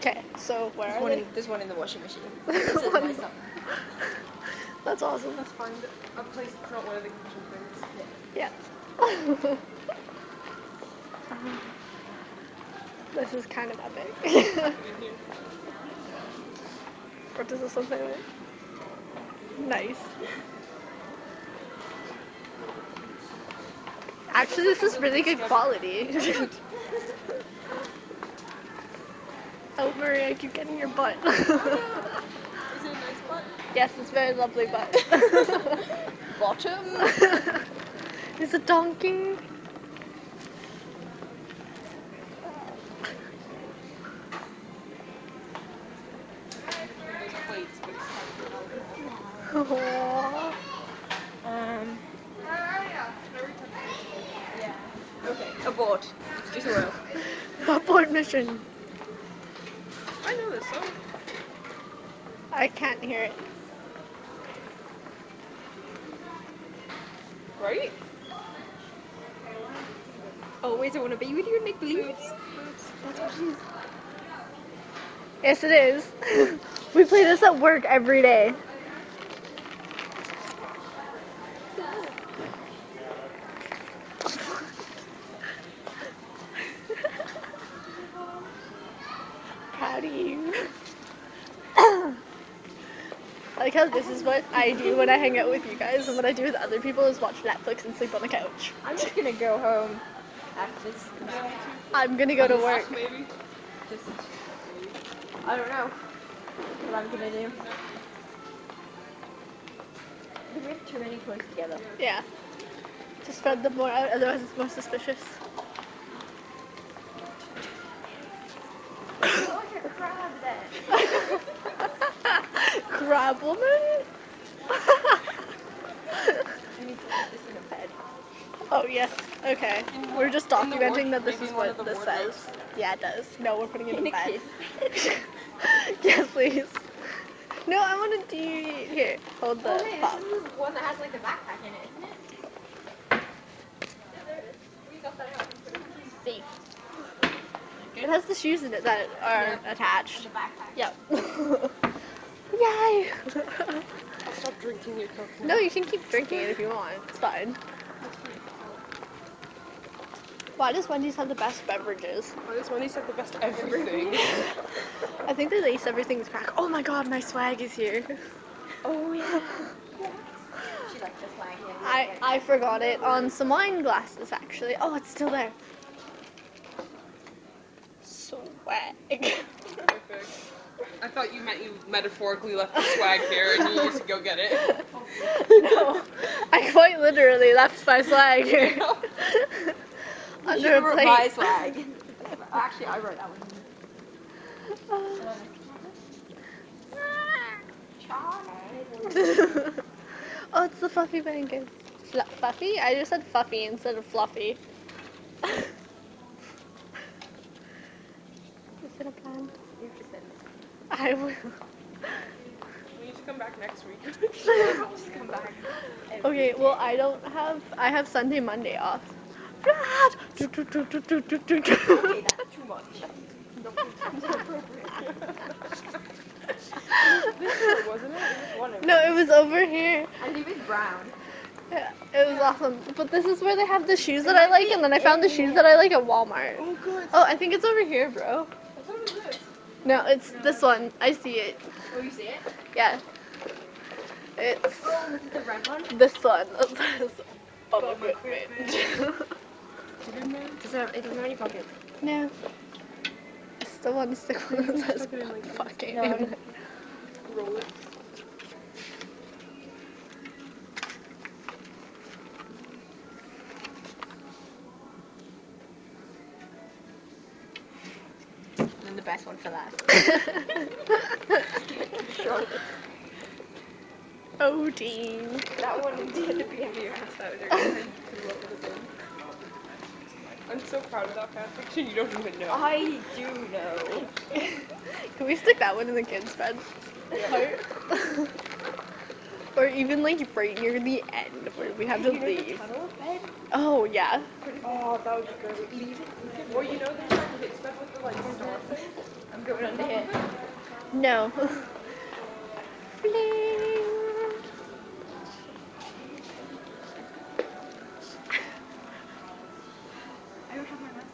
Okay, so where are they? There's one in the washing machine. This is my son. That's awesome. Let's find a place to put one of the kitchen things. Yeah. This is kind of epic. What does this one say? Nice. Actually, this is really good quality. Oh, Maria, I keep getting your butt. Is it a nice butt? Yes, it's a very lovely butt. Bottom. It's a donkey. Those plates, but it's Aww. Yeah. Okay. Abort. Just a whirl. Abort mission. I know this song. I can't hear it. Right? Always I want to be with you and make boots. That's what she's. Yes, it is. We play this at work every day. Proud of you. I like how this is what I do when I hang out with you guys, and what I do with other people is watch Netflix and sleep on the couch. I'm just gonna go home after this. I'm gonna go to work. Maybe. Just, I don't know what I'm gonna do. We have too many clothes together. Yeah. To spread them more out, otherwise it's more suspicious. Look at crab then. Crab woman? I need to put this in a bed. Oh, yes. Okay. We're just documenting that this maybe is in one what of the this wardrobes. says. Yeah, it does. No, we're putting it in In a bed. kid. Yes, please. No, I want to do... Here, hold the top. This is the one that has like a backpack in it, isn't it? Yeah, there it is. We got that out. Safe. It has the shoes in it that are attached. The backpack. Yep. Yay! I'll stop drinking your Coke now. No, you can keep drinking it if you want. It's fine. That's pretty cool. Why does Wendy's have the best beverages? Well, this one needs to have the best everything. I think they lace everything's crack. Oh my god, my swag is here. Oh yeah. She likes the flag. I forgot it on some wine glasses actually. Oh, it's still there. Swag. Perfect. I thought you meant you metaphorically left the swag here and you used to go get it. No, I quite literally left my swag here. Under a plate. My swag. Actually, I wrote that one. Oh, it's the fluffy blanket. Fluffy? I just said fluffy instead of fluffy. Is it a plan? You have to send it. I will. We need to come back next week. Just come back. Okay, well I have Sunday, Monday off. Okay, that's too much. This one, wasn't it? It was one of them. No, it was over here. And it was brown. Yeah, it was awesome. But this is where they have the shoes that I like, and then I found the shoes that I like at Walmart. Oh, good. Oh, I think it's over here, bro. I thought it was this. No, it's this one. I see it. Oh, you see it? Yeah. It's Oh, the red one? this one. That says Bubba Goodman. It doesn't have any pockets. No. I still want to stick one that says Stuck it in like fucking No. in it. roll it. And then the best one for that. Oh, Dean. That one intended to be in your ass. That was your good. I'm so proud of that fan fiction, you don't even know. I do know. Can we stick that one in the kids' bed? Yeah. Or even like right near the end where we have to You know the leave. tunnel bed? Oh, yeah. Oh, that would be great. Leave it. Or you know there's like a kids bed with the like star thing? going under here. No. Bling. I don't have my mask.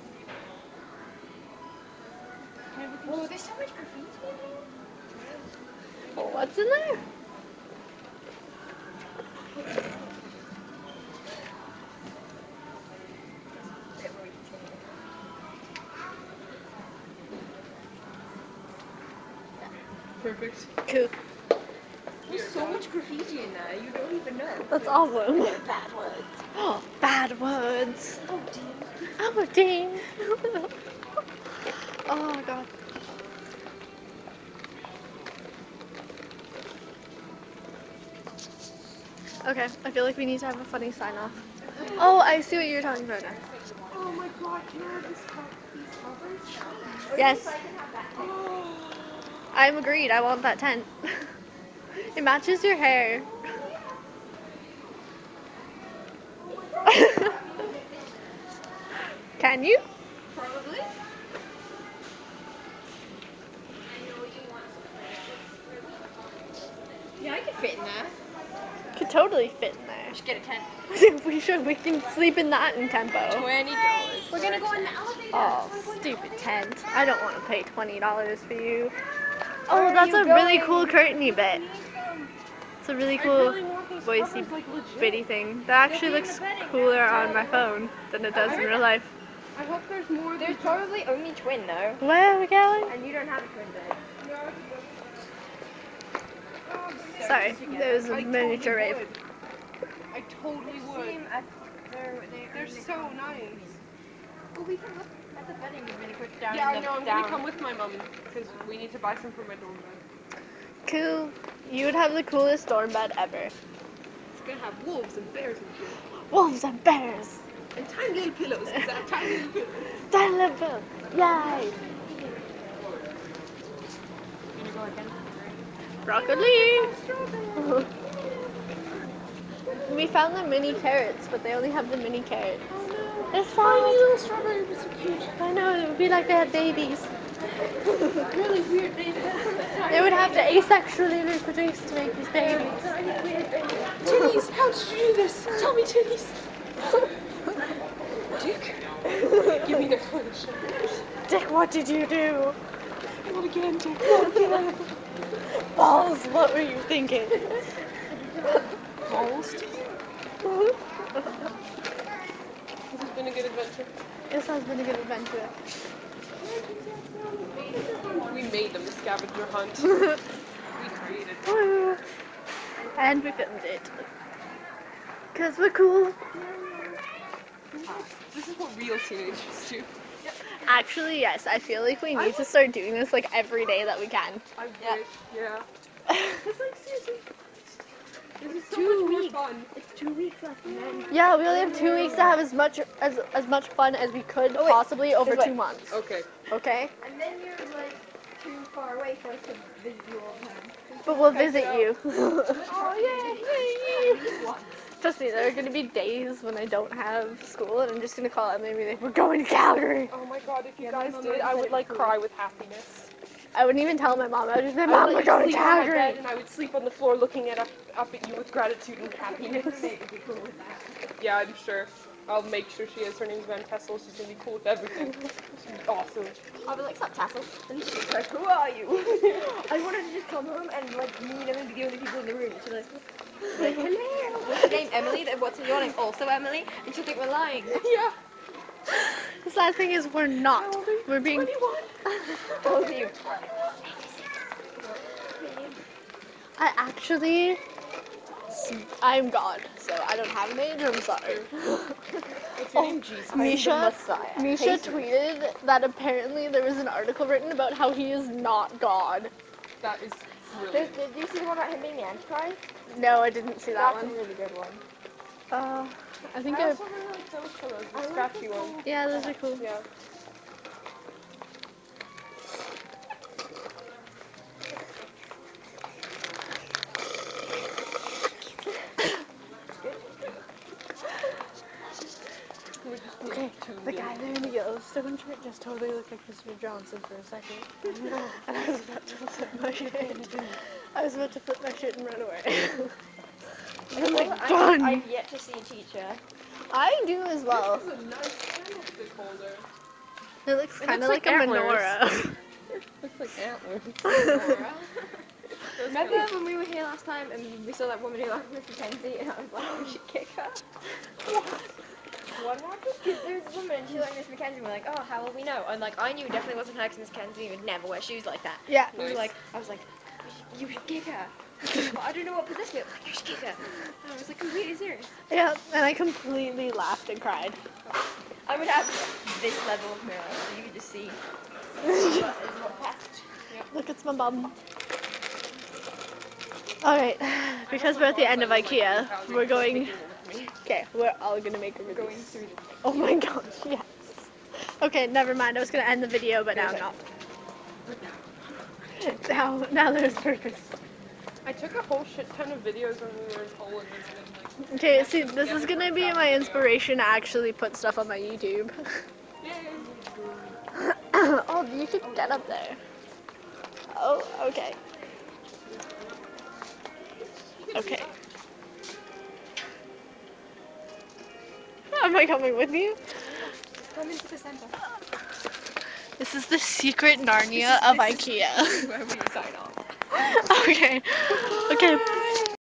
Oh, there's so much graffiti in here. Oh, what's in there? Perfect. Cool. There's so much graffiti in there, you don't even know. That's awesome. Bad words. Oh, bad words. Oh, dear. Oh, dang. Oh, my God. Okay, I feel like we need to have a funny sign off. Oh, I see what you're talking about now. Oh my god, can I have these covers? Yes, I can have that. I'm agreed. I want that tent. It matches your hair. Can you? Probably. Yeah, I can fit in there. Could totally fit in We should get a tent. there. We can sleep in that in tempo. $20. We're gonna go in the elevator. Oh, stupid tent. I don't want to pay $20 for you. Where Oh, are that's you a really going? cool curtainy bit. It's a really cool want these voicey covers, like, legit. bitty thing. That actually They'll be in looks the bedding. cooler on my phone than it does in real life. I hope there's more There's probably only twin though. Where are we going? And you don't have a twin bed. Sorry, there's a I miniature totally rape. would. I totally would. They're so nice. Well, we can look at the bedding a minute, put down Yeah, in the no, I'm down. gonna come with my mom because we need to buy some for my dorm bed. Cool. You would have the coolest dorm bed ever. It's gonna have wolves and bears and shit. Wolves and bears. And tiny little pillows. Is that tiny little pillows? Tiny little bill. Yay. Gonna go again. Broccoli. We found the mini carrots, but they only have the mini carrots. Oh It's no. sad. Tiny little strawberries are so cute. I know, it would be like they had babies. Really weird baby. They would have to asexually reproduce to make these babies. Titties, how did you do this? Tell me, titties. Dick. Give me an explanation. Dick, what did you do? Not again, Dick. Not again. Balls, what were you thinking? Balls. This has been a good adventure. This has been a good adventure. We made them a scavenger hunt. We created it. Woo. And we filmed it. Because we're cool. This is what real teenagers do. Actually, yes, I feel like we need to start doing this like every day that we can. I Yeah. wish, yeah. It's like seriously. This is so 2 much weeks. more fun. It's 2 weeks left and then. Yeah, we only have 2 weeks to have as much fun as we could Oh, wait. possibly over Just 2 wait. months. Okay. Okay? And then you're like too far away for us to visit you all the time. But we'll visit you. Oh yay! Trust me, there are going to be days when I don't have school and I'm just going to call Emily and be like, we're going to Calgary. Oh my god, if you Yeah, my guys mom did, already I said would it like was cry with happiness. I wouldn't even tell my mom. I would just be like, I Mom, would we're let you going to sleep on my bed Calgary. and I would sleep on the floor looking up at you with gratitude and happiness. Would be cool with that. Yeah, I'm sure. I'll make sure she is. Her name's Van Kessel. She's gonna be cool with everything. She's awesome. I'll be like, stop tassel. And she's like, who are you? I wanted to just come home and like me and Emily be the only people in the room. She's like, hello. What's your name? Emily? What's your name? Also Emily? And she'll think we're lying. Yeah. The sad thing is we're not. We're being... 21. How old are you? I actually... I'm God, so I don't have an age, I'm sorry. What's your name? Jesus. Misha tweeted that apparently there was an article written about how he is not God. That is brilliant. Did you see the one about him being the Antichrist? No, I didn't see that That's one. a really good one. I think I I... also really like those pillows, the scratchy ones. Yeah, those are cool. Yeah. Okay, the guy there in the yellow Don't you just totally look like Mr. Johnson for a second? And I was about to flip my shit. I was about to flip my shit and run away. I'm like, done! I've yet to see a teacher. I do as well. This is a nice candlestick holder. It looks kind of looks like like a antlers. menorah. Looks like antlers. Remember when we were here last time and we saw that woman who laughed Miss Mackenzie and I was like, we should kick her? What happened? Because there was a woman and she liked Miss Mackenzie and we're like, oh, how will we know? And like, I knew it definitely wasn't her because Miss Mackenzie would never wear shoes like that. Yeah. We were like, I was like, you should kick her. But I don't know what possessed me. I was like, you should kick her. And I was like completely serious. Yeah, and I completely laughed and cried. I would have this level of mirror so you could just see what passed. Look, it's my bum. Alright, because we're at the end of IKEA, we're going... Okay, we're all gonna make a video. Going through the Oh my gosh, yes. Okay, never mind, I was gonna end the video, but now I'm not. Now there's purpose. I took a whole shit ton of videos when we were in Poland and like. Okay, see, this is gonna be my inspiration to actually put stuff on my YouTube. Oh, you should get up there. Oh, okay. Okay. Am I coming with you? Come into the center. This is the secret Narnia of IKEA. Where we sign off. Okay. Okay.